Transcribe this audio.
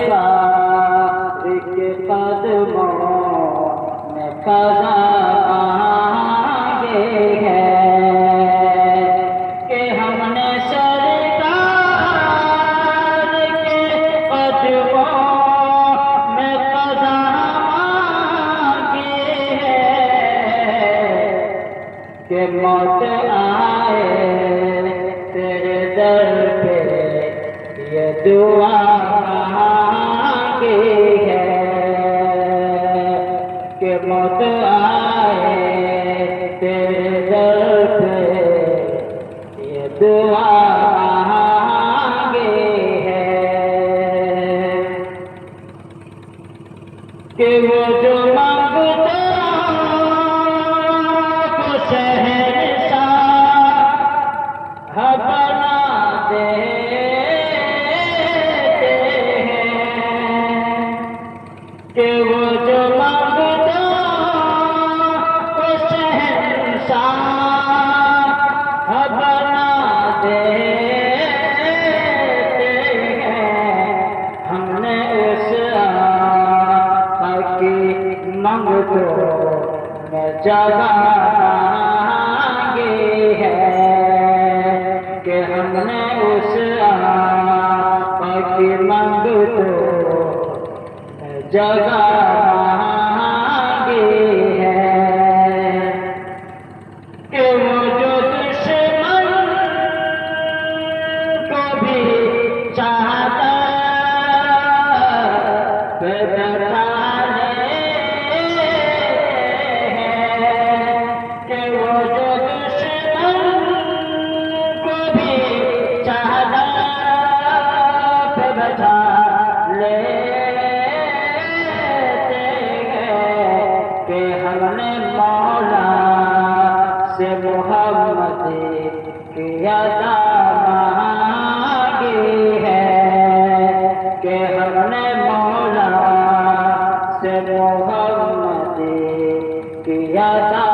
پاک کے قدموں میں قضا مانگے ہیں کہ ہم نے سرکار کے قدموں میں قضا مانگی ہے کہ موت آئے تیرے در پہ یہ دعا مانگی ہے کہ موت آئے تیرے در پہ یہ دعا مانگی ہے کہ وہ جو مانگتا کو شہنشاہ بنا دیتے ہیں کہ وہ جو مانگتا کو شہنشاہ بنا دیتے ہیں ہم نے اس آقا کی منگتوں میں جگہ مانگی ہے کہ ہم نے اس آقا کی منگتوں میں جگہ مانگی ہے کہ وہ جو دشمن کو بھی چاہتا پہ بیٹھا لیتے ہیں کہ وہ جو دشمن کو بھی چاہتا پہ بیٹھا لیتے ہیں کہ ہم نے مولا سے محمد کی عطا مانگی ہے کہ ہم نے مولا سے محمد کی عطا